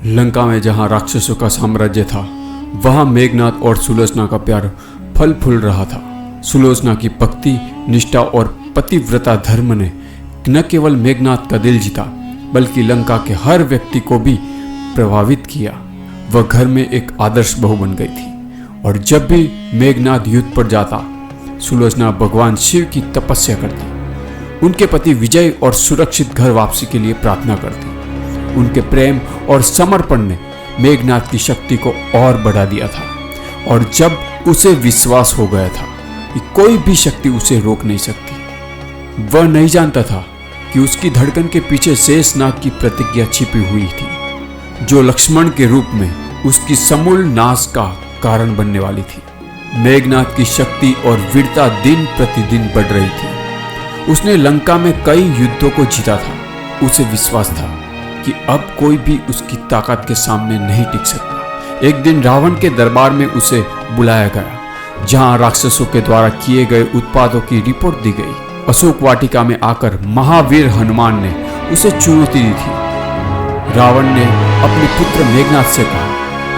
लंका में जहां राक्षसों का साम्राज्य था, वहां मेघनाद और सुलोचना का प्यार फल फूल रहा था। सुलोचना की भक्ति, निष्ठा और पतिव्रता धर्म ने न केवल मेघनाद का दिल जीता, बल्कि लंका के हर व्यक्ति को भी प्रभावित किया। वह घर में एक आदर्श बहू बन गई थी और जब भी मेघनाद युद्ध पर जाता, सुलोचना भगवान शिव की तपस्या करती, उनके पति विजय और सुरक्षित घर वापसी के लिए प्रार्थना करती। उनके प्रेम और समर्पण ने मेघनाद की शक्ति को और बढ़ा दिया था और जब उसे विश्वास हो गया था कि कोई भी शक्ति उसे रोक नहीं सकती, वह नहीं जानता था कि उसकी धड़कन के पीछे शेषनाग की प्रतिज्ञा छिपी हुई थी, जो लक्ष्मण के रूप में उसकी समूल नाश का कारण बनने वाली थी। मेघनाद की शक्ति और वीरता दिन प्रतिदिन बढ़ रही थी। उसने लंका में कई युद्धों को जीता था। उसे विश्वास था कि अब कोई भी उसकी ताकत के सामने नहीं टिक सकता। एक दिन रावण के दरबार में उसे बुलाया गया, जहां राक्षसों के द्वारा किए गए उत्पातों की रिपोर्ट दी गई। अशोक वाटिका में आकर महावीर हनुमान ने उसे चुनौती दी थी। रावण ने अपने पुत्र मेघनाद से कहा,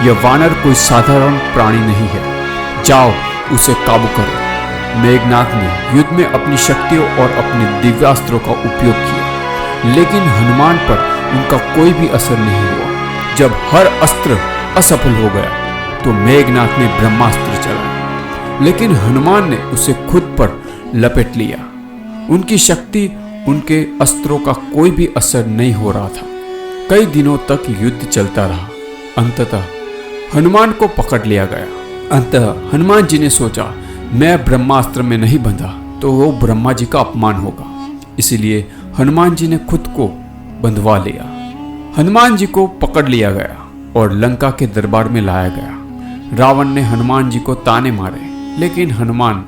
यह वानर कोई साधारण प्राणी नहीं है, जाओ उसे काबू करो। मेघनाद ने युद्ध में अपनी शक्तियों और अपने दिव्यास्त्रों का उपयोग किया, लेकिन हनुमान पर उनका कोई भी असर नहीं हुआ। जब हर अस्त्र असफल हो गया तो मेघनाद ने ब्रह्मास्त्र चलाया, लेकिन हनुमान ने उसे खुद पर लपेट लिया। उनकी शक्ति, उनके अस्त्रों का कोई भी असर नहीं हो रहा था। कई दिनों तक युद्ध चलता रहा। अंततः हनुमान को पकड़ लिया गया। हनुमान जी ने सोचा, मैं ब्रह्मास्त्र में नहीं बंधा तो वो ब्रह्मा जी का अपमान होगा, इसलिए हनुमान जी ने खुद को बंधवा लिया। हनुमान जी को पकड़ लिया गया और लंका के दरबार में लाया गया। रावण ने हनुमान जी को ताने मारे, लेकिन हनुमान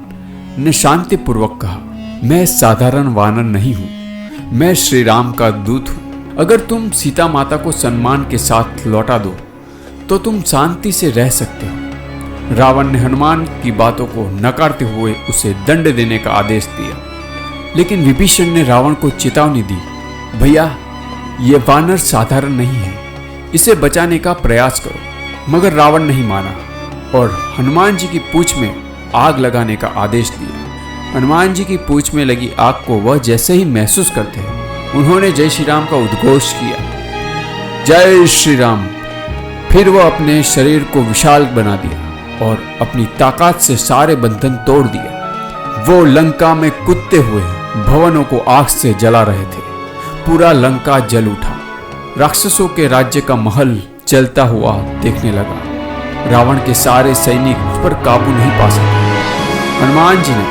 ने शांतिपूर्वक कहा, मैं साधारण वानर नहीं हूं, मैं श्री राम का दूत हूं। अगर तुम सीता माता को सम्मान के साथ लौटा दो तो तुम शांति से रह सकते हो। रावण ने हनुमान की बातों को नकारते हुए उसे दंड देने का आदेश दिया, लेकिन विभीषण ने रावण को चेतावनी दी, भैया ये वानर साधारण नहीं है, इसे बचाने का प्रयास करो। मगर रावण नहीं माना और हनुमान जी की पूंछ में आग लगाने का आदेश दिया। हनुमान जी की पूंछ में लगी आग को वह जैसे ही महसूस करते हैं, उन्होंने जय श्री राम का उद्घोष किया, जय श्री राम। फिर वह अपने शरीर को विशाल बना दिया और अपनी ताकत से सारे बंधन तोड़ दिए। वो लंका में कूदते हुए भवनों को आग से जला रहे थे। पूरा लंका जल उठा। राक्षसों के राज्य का महल जलता हुआ देखने लगा। रावण के सारे सैनिक उस पर काबू नहीं पा सके। हनुमान जी ने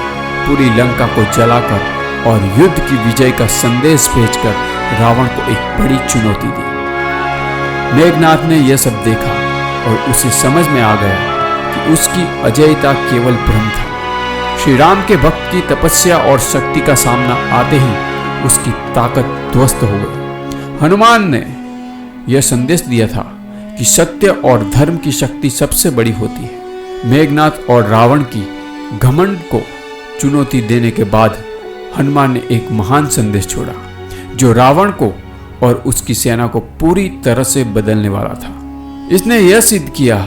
पूरी लंका को जलाकर और युद्ध की विजय का संदेश भेजकर रावण को एक बड़ी चुनौती दी। मेघनाद ने यह सब देखा और उसे समझ में आ गया कि उसकी अजयता केवल भ्रम था। श्री राम के भक्त की तपस्या और शक्ति का सामना आते ही उसकी ताकत ध्वस्त हो गई। हनुमान ने यह संदेश दिया था कि सत्य और धर्म की शक्ति सबसे बड़ी होती है। मेघनाद और रावण की घमंड को चुनौती देने के बाद हनुमान ने एक महान संदेश छोड़ा, जो रावण को और उसकी सेना को पूरी तरह से बदलने वाला था। इसने यह सिद्ध किया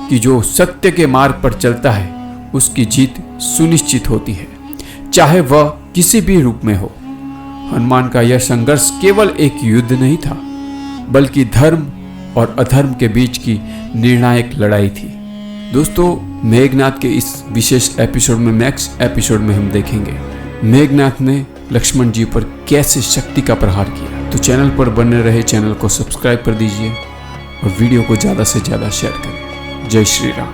कि जो सत्य के मार्ग पर चलता है उसकी जीत सुनिश्चित होती है, चाहे वह किसी भी रूप में हो। हनुमान का यह संघर्ष केवल एक युद्ध नहीं था, बल्कि धर्म और अधर्म के बीच की निर्णायक लड़ाई थी। दोस्तों, मेघनाद के इस विशेष एपिसोड में, नेक्स्ट एपिसोड में हम देखेंगे मेघनाद ने लक्ष्मण जी पर कैसे शक्ति का प्रहार किया। तो चैनल पर बने रहे, चैनल को सब्सक्राइब कर दीजिए और वीडियो को ज़्यादा से ज़्यादा शेयर करें। जय श्री राम।